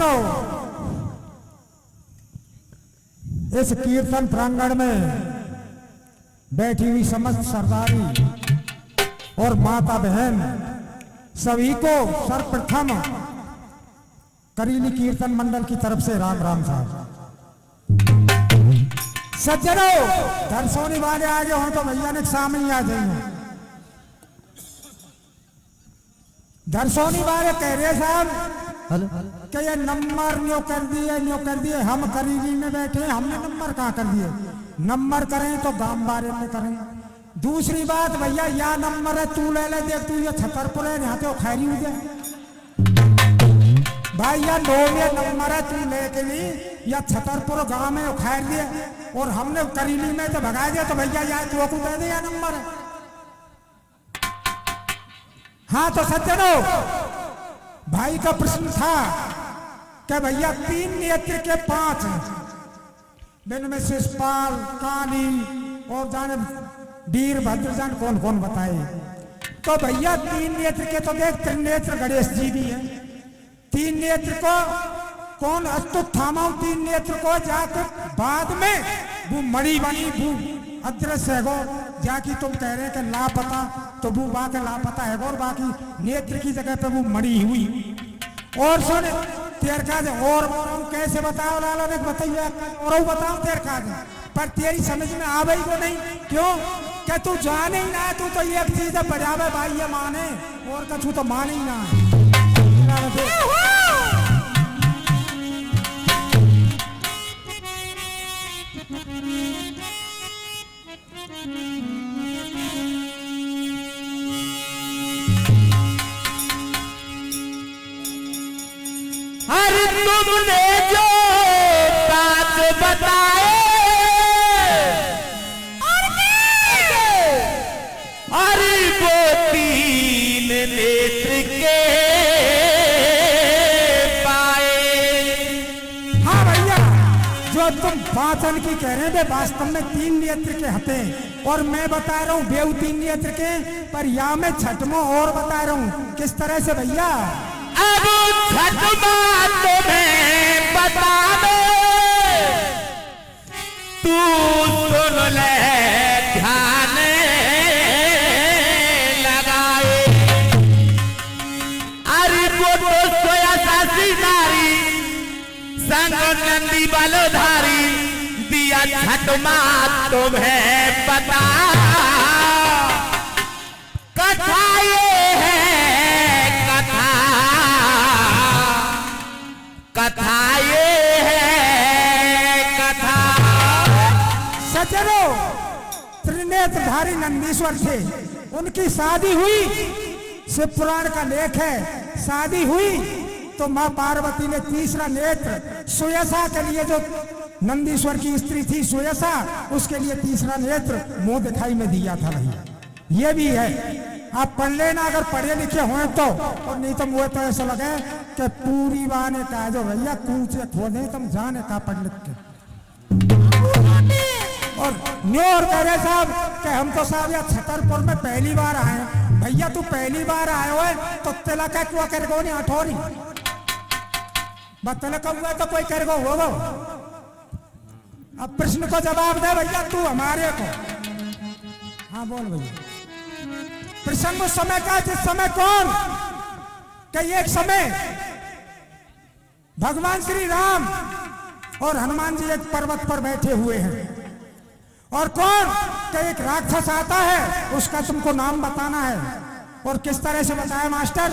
सज्जनों, इस कीर्तन प्रांगण में बैठी हुई समस्त सरदारी और माता बहन सभी को सर्वप्रथम करीली कीर्तन मंडल की तरफ से राम राम साहब। सज्जनों, दर्शोनी वाले आगे हो तो भैया ने सामने ही आ जाइए। दर्शोनी वाले कह रहे साहब कि ये नंबर न्यो कर दिए, हम करीली में बैठे, हमने नंबर कहाँ कर दिए। नंबर करें तो गांव बारे में करें। दूसरी बात भैया, या नंबर है तू ले ले, देख तू ये छतरपुर है, यहाँ पे खैरी हो जाए भाई, या 9 नंबर है तू ले के लिए, या छतरपुर गांव में उखाड़ दिए और हमने करीली में तो भगा दिया, तो भैया यार तू को दे दे या नंबर है। हाँ तो सज्जनों, भाई का प्रश्न था कि भैया 3 नेत्र के 5 दिन में शिषपाल, काली और जाने वीरभद्र जान कौन कौन बताए। तो भैया 3 नेत्र के तो देख, त्रिनेत्र गणेश जी भी है। 3 नेत्र को कौन अस्तुत थामा, 3 नेत्र को जाकर बाद में वो मणि बनी, वो अदृश्य है गो, जाकि तुम कह रहे कि लापता, तो वो बात लापता है और बाकी नेत्र की जगह पे वो मणि हुई। और सुन तेर काज और कैसे बताओ लाला ने बताइए, और बताओ तेर काज, पर तेरी समझ में आवे ही को नहीं। क्यों? क्या तू जाने ही ना, तू तो एक चीज बजावे भाई ये माने, और कछु तो माने ही ना। अरे तुमने जो बात बताए, अरे वो 3 नेत्र के पाए। हाँ भैया, जो तुम वाचन की कह रहे थे वास्तव में 3 नेत्र के हते, और मैं बता रहा हूँ बेऊ 3 नेत्र के, पर या मैं छठवां और बता रहा हूँ। किस तरह से भैया? अब छठवां तुम्हें बता दे, तू सुन ले ध्यान लगाए। अरे वो तो सोया सासी नारी संग नंदी बलधारी, दिया छठवां तुम्हें बता। कथा ये है कथा, कथा ये है कथा। सज्जनों, त्रिनेत्रधारी नंदीश्वर थे, उनकी शादी हुई, शिव पुराण का लेख है। शादी हुई तो मां पार्वती ने तीसरा नेत्र सुयसा के लिए, जो नंदीश्वर की स्त्री थी सुयसा, उसके लिए तीसरा नेत्र मुंह दिखाई में दिया था भैया। ये भी है, आप पढ़ लेना अगर पढ़े लिखे हुए तो, और नहीं तो मुझे तो ऐसा लगे कि पूरी बाने का जो भैया कूचे खोदे तुम जाने का पढ़ लिख के। और न्योर कह रहे साहब कि हम तो साहब या छतरपुर में पहली बार आए। भैया तू पहली बार आए हो तो तिलक क्यों कर गो नहीं हठोरी तिलक हुआ तो कोई कर गो हो। अब प्रश्न को जवाब दे भैया तू हमारे को। हाँ बोल भैया। प्रसंग उस समय का जिस समय कौन कि एक समय भगवान श्री राम और हनुमान जी एक पर्वत पर बैठे हुए हैं, और कौन कि एक राक्षस आता है, उसका तुमको नाम बताना है। और किस तरह से बताया मास्टर?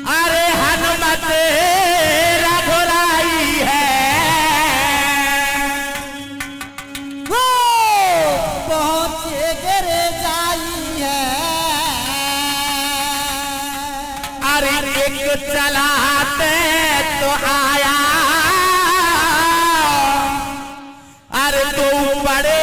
अरे हनुमत रघुराई है, वो पहुंचे गिर जाई है। अरे एक चलाते तो आया, अरे तो बड़े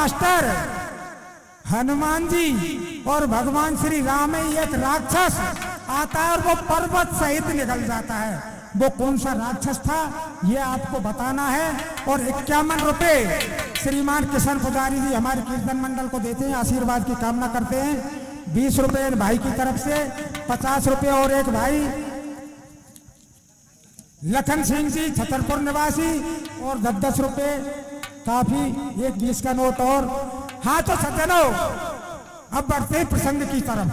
मास्टर हनुमान जी और भगवान श्री राम में एक राक्षस आता है और वो पर्वत सहित निकल जाता है। वो कौन सा राक्षस था ये आपको बताना है। और 51 रुपए श्रीमान किशन पुजारी जी हमारे कीर्तन मंडल को देते हैं, आशीर्वाद की कामना करते हैं। 20 रुपए भाई की तरफ से, 50 रुपए और एक भाई लखन सिंह जी छतरपुर निवासी और 10-10 रुपए काफी, एक 20 का नोट और। हाँ तो सज्जनों अब बढ़ते हैं प्रसंग की तरफ।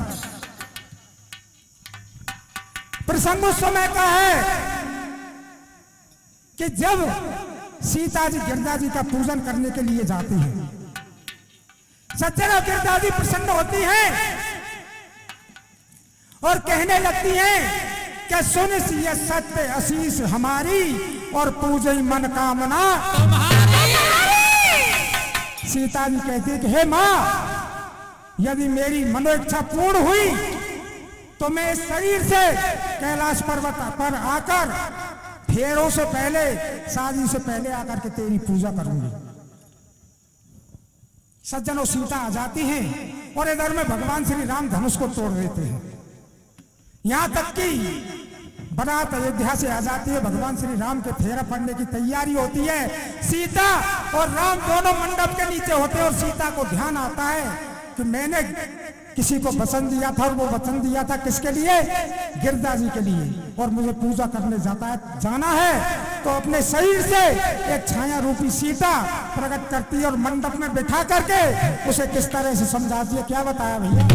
प्रसंग उस समय का है कि जब सीता जी गिरजा जी का पूजन करने के लिए जाती हैं। सज्जनों गिरजा जी प्रसन्न होती हैं और कहने लगती हैं कि सुन ये सत्य आशीष हमारी और पूजे मन कामना सीता जी कहती है कि हे मां, यदि मेरी मनोइच्छा पूर्ण हुई तो मैं इस शरीर से कैलाश पर्वत पर आकर फेरों से पहले, शादी से पहले आकर के तेरी पूजा करूंगी। सज्जनों सीता आ जाती हैं और इधर में भगवान श्री राम धनुष को तोड़ देते हैं। यहां तक कि बारात अयोध्या से आ जाती है, भगवान श्री राम के फेरा पड़ने की तैयारी होती है। सीता और राम दोनों मंडप के नीचे होते हैं और सीता को ध्यान आता है कि मैंने किसी को वचन दिया था और वो वचन दिया था किसके लिए? गिरजा जी के लिए। और मुझे पूजा करने जाना है तो अपने शरीर से एक छाया रूपी सीता प्रकट करती है और मंडप में बिठा करके उसे किस तरह से समझाती है, क्या बताया भैया?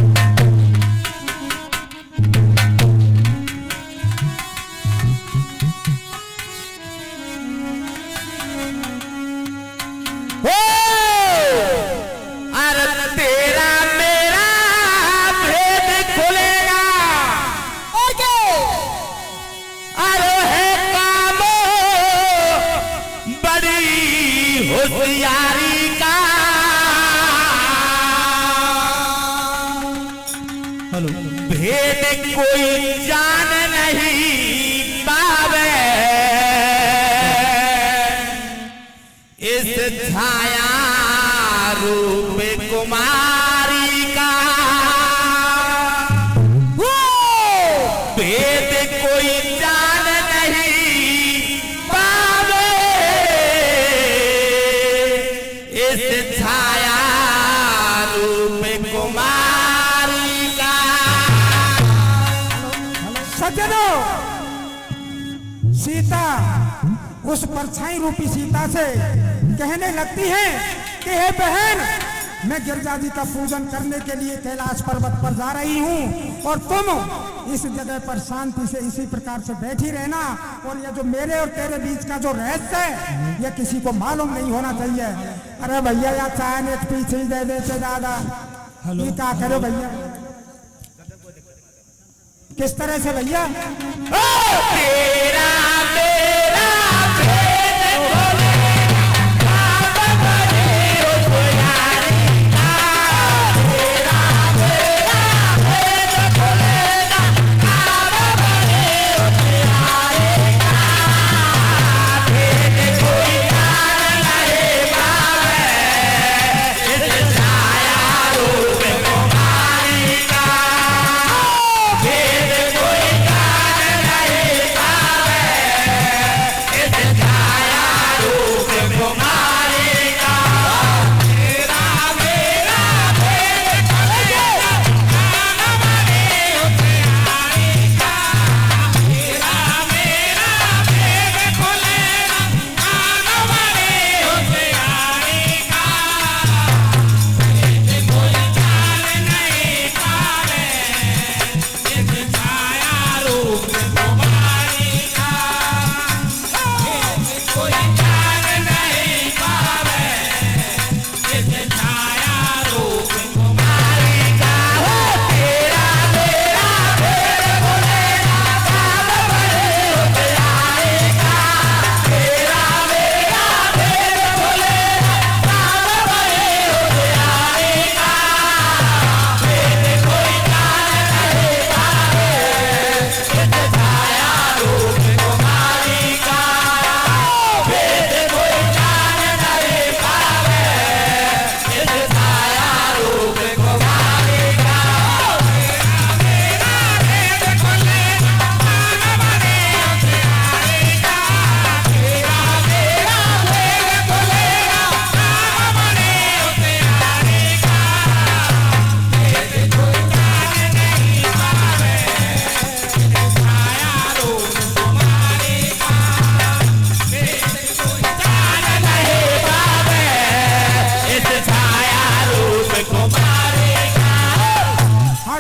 होशियारी का भेद कोई जान नहीं पावे, इस छाया रूप कुमारी का भेद कोई जान नहीं पावे, इस छाया रूप कुमारी का। सज्जनों सीता उस परछाई रूपी सीता से कहने लगती है कि हे बहन, मैं गिरजा जी का पूजन करने के लिए कैलाश पर्वत पर जा रही हूँ और तुम इस जगह पर शांति से इसी प्रकार से बैठी रहना। और ये जो मेरे और तेरे बीच का जो रहस्य है ये किसी को मालूम नहीं होना चाहिए। अरे भैया यार चाय ने पीछे ही दे देते दादा, ये क्या करो भैया? किस तरह से भैया? तेरा मेरा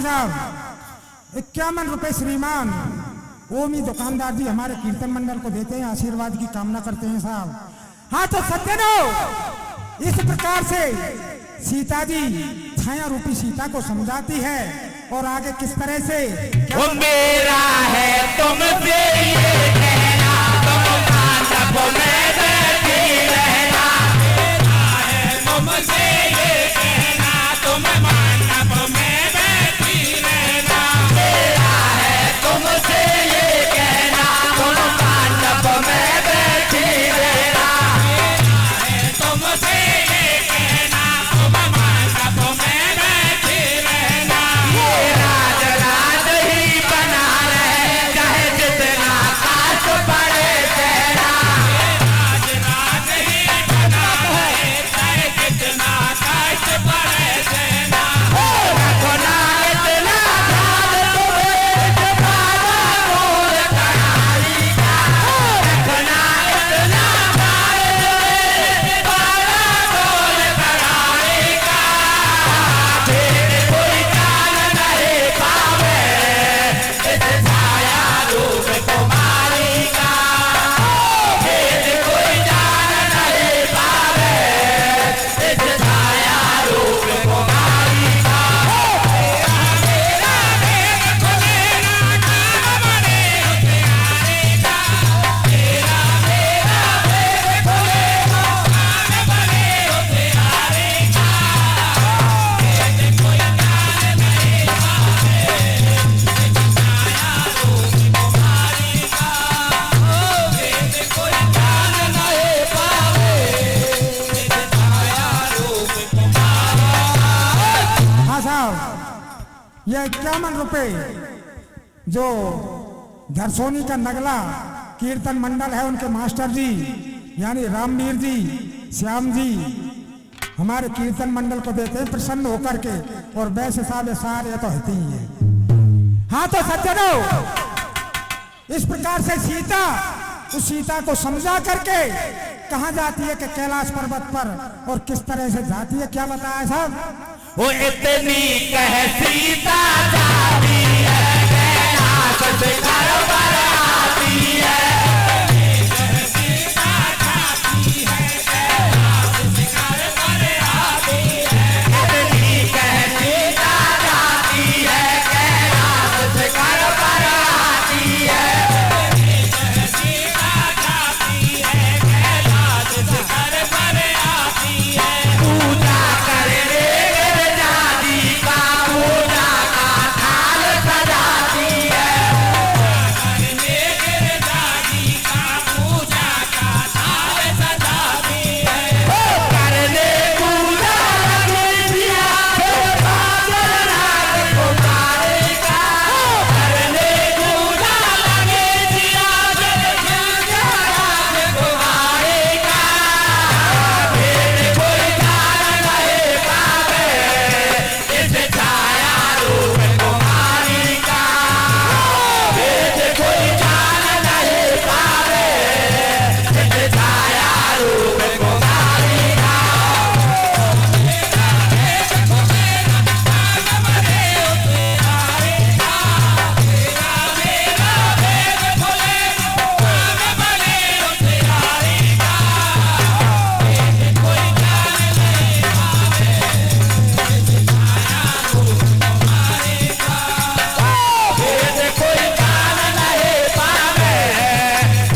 साहब 51 रुपए श्रीमान ओमी दुकानदार जी हमारे कीर्तन मंडल को देते हैं, आशीर्वाद की कामना करते हैं साहब। हाँ तो सज्जनों, इस प्रकार से सीता जी छाया रूपी सीता को समझाती है और आगे किस तरह से वो मेरा है तुमसे ये कहना, तुम मानव में बैठी रहना। मेरा है तुमसे ये कहना, तुम मानव में बैठी रहना। मेरा है तुमसे ये कहना, तुम मानव में बैठी रहना। मेरा है तुमसे ये कहना, तुम मानव में बैठी रहना। ये राज राज ही बना रहे, चाहे जितना काट पड़े तेरा। ये राज राज ही बना रहे, चाहे जितना काट पड़े तेरा। रखो ना इतना ध्यान तुम्हें, जमाना मोर कढ़ाई का। रखो ना इतना ध्यान तुम्हें, जमाना मोर कढ़ाई का। फिर कोई जान नहीं पावे इस छाया रूप कुमारी का। फिर कोई जान नहीं पावे इस छाया रूप कुमारी का। मेरा भेद खुले ना काम बने प्यारे का। मेरा भेद खुले ना काम बने प्यारे का। भेद कोई जान नहीं पावे इस छाया रूप कुमारी का। भेद कोई जान नहीं पावे इस छाया रूप कुमारी। हाँ साहब, यह 51 रुपए जो धरसोनी का नगला कीर्तन मंडल है उनके मास्टर जी यानी रामवीर जी, श्याम जी हमारे कीर्तन मंडल को देते हैं प्रसन्न होकर के। और वैसे साहब सारे तो होते ही है। हाँ तो सज्जनों, इस प्रकार से सीता उस सीता को समझा करके कहाँ जाती है कि कैलाश पर्वत पर, और किस तरह से जाती है क्या बताया साहब। वो इतनी कह सीता जाती है, कैलाश शिखर पर आती है। सीता जाती है, कैलाश शिखर पर आती है। इतनी कह सीता जाती है, कैलाश शिखर पर आती है। सीता जाती है, कैलाश शिखर पर आती है। पूजा करने गिरजादी का, पूजा का थाल सजाती है। करने गिरजादी का, पूजा का थाल सजाती है। करने पूजा लगे दिया, फिर बादल राजकुमारी का। करने पूजा लगे दिया, फिर बादल राजकुमारी का। फिर कोई जान नहीं पावे इस छाया रूप कुमारी का। फिर कोई जान नहीं पावे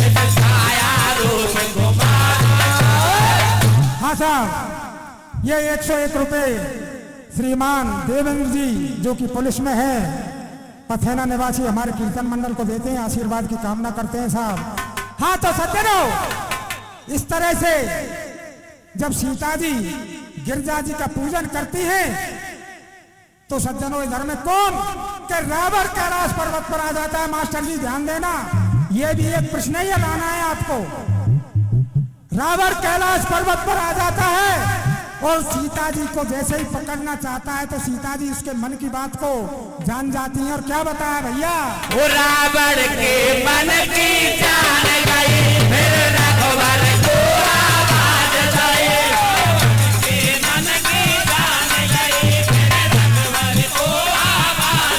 इस छाया रूप कुमारी का। हाँ साहब, ये 101 रुपए श्रीमान देवेंद्र जी जो कि पुलिस में है, पथेना निवासी हमारे कीर्तन मंडल को देते हैं, आशीर्वाद की कामना करते हैं साहब। हाँ तो सज्जनों, इस तरह से जब सीता जी गिरजा जी का पूजन करती हैं तो सज्जनों इधर में कौन कि रावण कैलाश पर्वत पर आ जाता है। मास्टर जी ध्यान देना, ये भी एक प्रश्न ही लाना है आपको। रावण कैलाश पर्वत पर आ जाता है और सीता जी को जैसे ही पकड़ना चाहता है तो सीता जी उसके मन की बात को जान जाती हैं। और क्या बताया भैया, वो रावण के मन की जान गई, फिर रघुवर को आवाज दई। रावण के मन की जान गई, फिर रघुवर को आवाज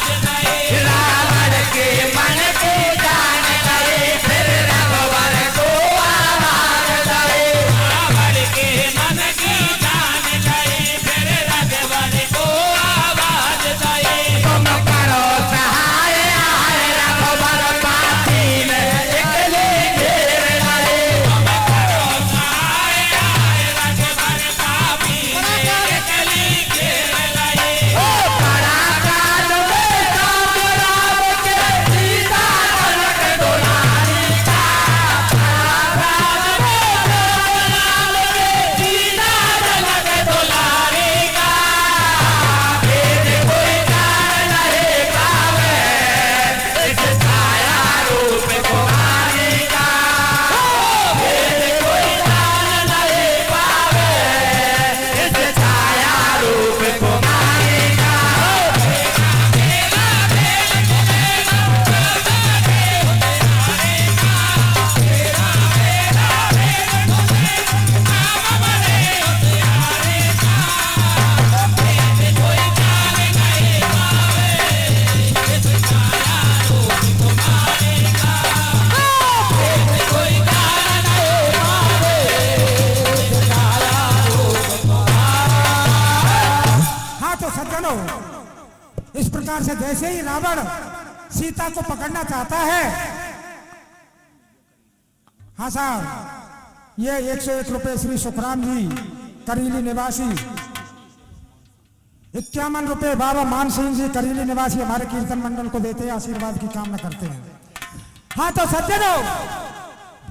प्रकार से जैसे ही रावण सीता को पकड़ना चाहता है, हाँ साहब, ये 101 रुपए श्री सुखराम जी करीली निवासी, 51 रुपए बाबा मान सिंह जी करीली निवासी हमारे कीर्तन मंडल को देते हैं, आशीर्वाद की कामना करते हैं। हाँ तो सज्जनों,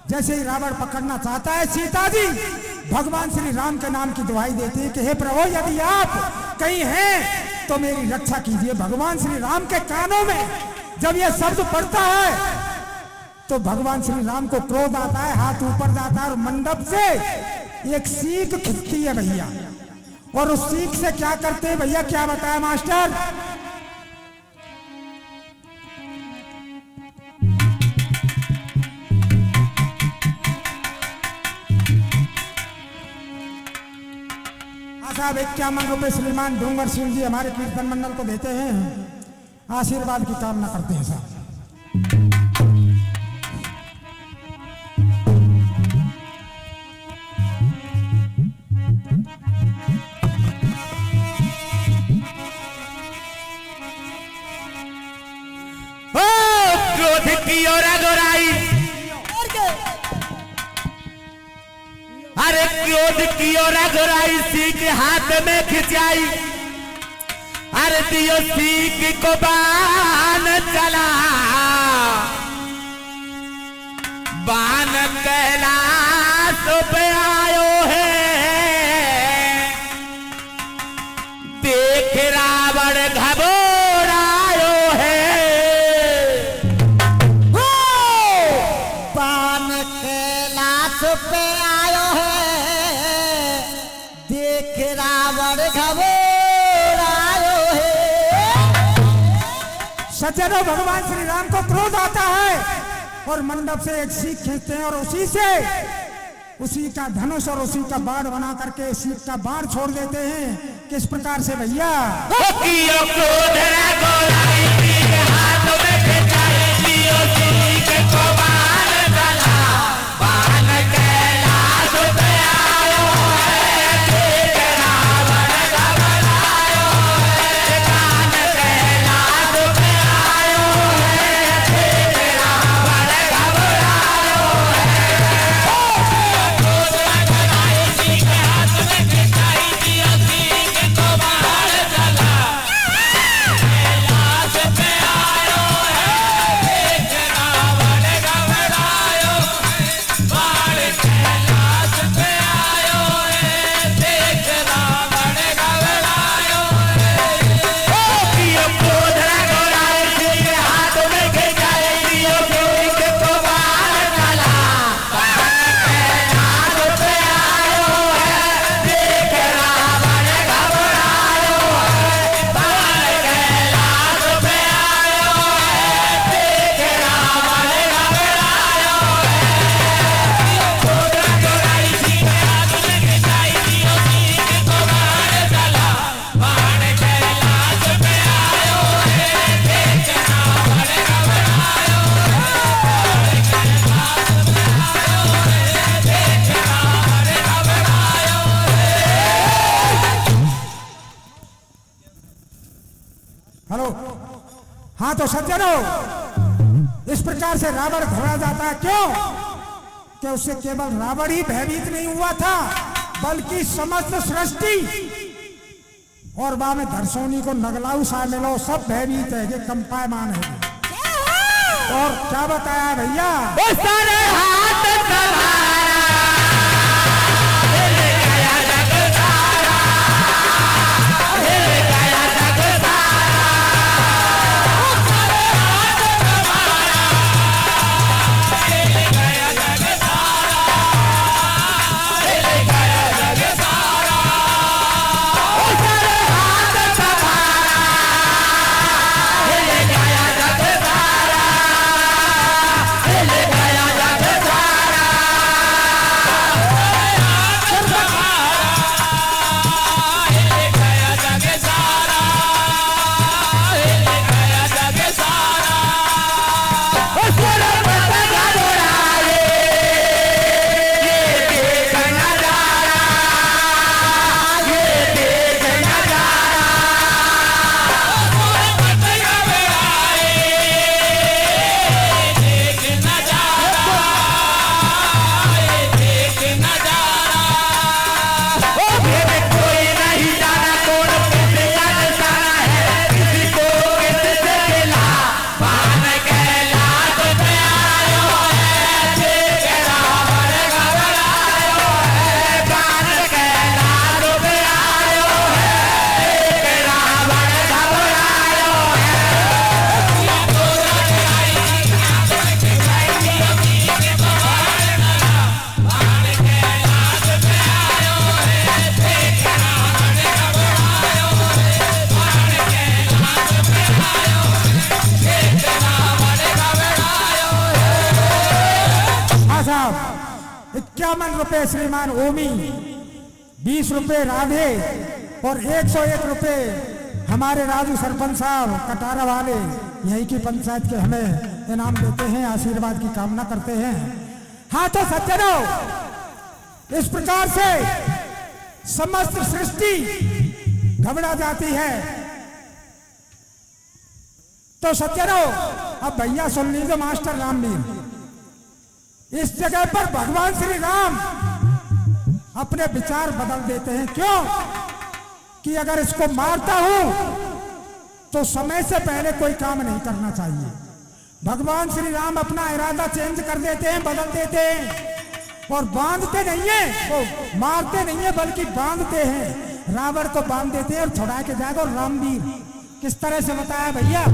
जैसे ही रावण पकड़ना चाहता है, सीता जी भगवान श्री राम के नाम की दुहाई देती है कि हे प्रभु, यदि आप कहीं हैं तो मेरी रक्षा कीजिए। भगवान श्री राम के कानों में जब यह शब्द पड़ता है तो भगवान श्री राम को क्रोध आता है, हाथ ऊपर जाता है और मंडप से एक सीख खिंचती है भैया। और उस सीख से क्या करते हैं भैया, क्या बताया मास्टर? साहब 51 रुपए श्रीमान डूंगर सिंह जी हमारे कीर्तन मंडल को देते हैं, आशीर्वाद की कामना करते हैं साहब। क्रोध की ओर अगोराई, अरे क्रोध की ओर अगोराई, सीख हाथ में खिंचाई, अरे दियो सीख को बाण चला, बाण कैलाश पे आयो है, देख रावण घबरायो है। बाण कैलाश पे आयो है, देख रावण घबरायो है। सज्जनों, भगवान श्री राम को क्रोध आता है और मंडप से एक सीख खींचते हैं और उसी का धनुष और उसी का बाण बना करके सीख का बाण छोड़ देते हैं। किस प्रकार से भैया? हेलो, हाँ तो सज्जनों, इस प्रकार से रावण घबरा जाता है। क्यों? कि उससे केवल रावण ही भयभीत नहीं हुआ था, बल्कि समस्त सृष्टि और वहां में धरसोनी को नगलाऊ शामिल हो, सब भयभीत है, ये कंपायमान है। और क्या बताया भैया? 51 रुपए श्रीमान ओमी, 20 रुपए राधे और 101 रुपए हमारे राजू सरपंच साहब कटारा वाले यहीं की पंचायत के हमें इनाम देते हैं, आशीर्वाद की कामना करते हैं। हाँ तो सज्जनों, इस प्रकार से समस्त सृष्टि घबरा जाती है। तो सज्जनों, अब भैया सुन लीजिए मास्टर रामवीर, इस जगह पर भगवान श्री राम अपने विचार बदल देते हैं। क्यों? कि अगर इसको मारता हूं तो समय से पहले कोई काम नहीं करना चाहिए। भगवान श्री राम अपना इरादा चेंज कर देते हैं, बदल देते हैं और बांधते नहीं है, वो मारते नहीं है बल्कि बांधते हैं। रावण को बांध देते हैं और छुड़ा के जाएगा। और रामवीर किस तरह से बताया भैया?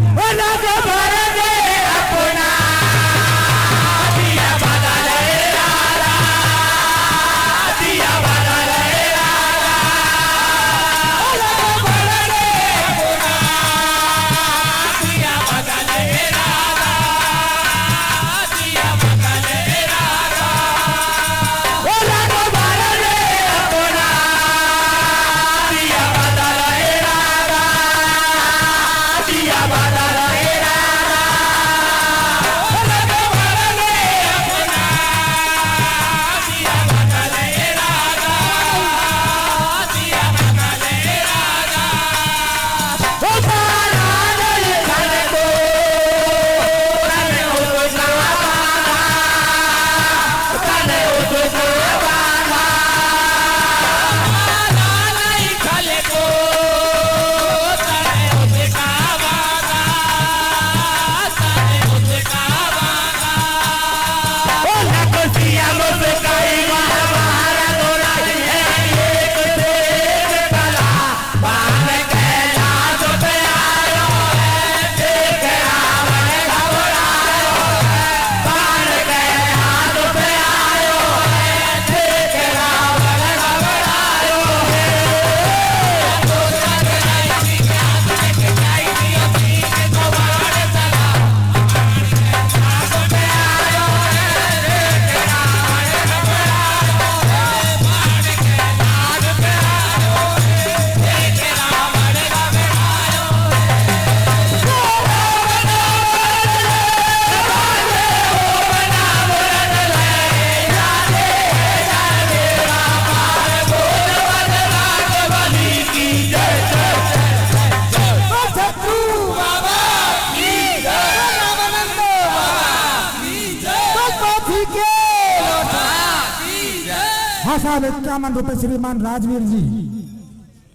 हाँ साहब, 51 रुपए श्रीमान राजवीर जी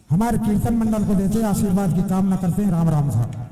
हमारे कीर्तन मंडल को देते हैं, आशीर्वाद की कामना करते हैं। राम राम साहब।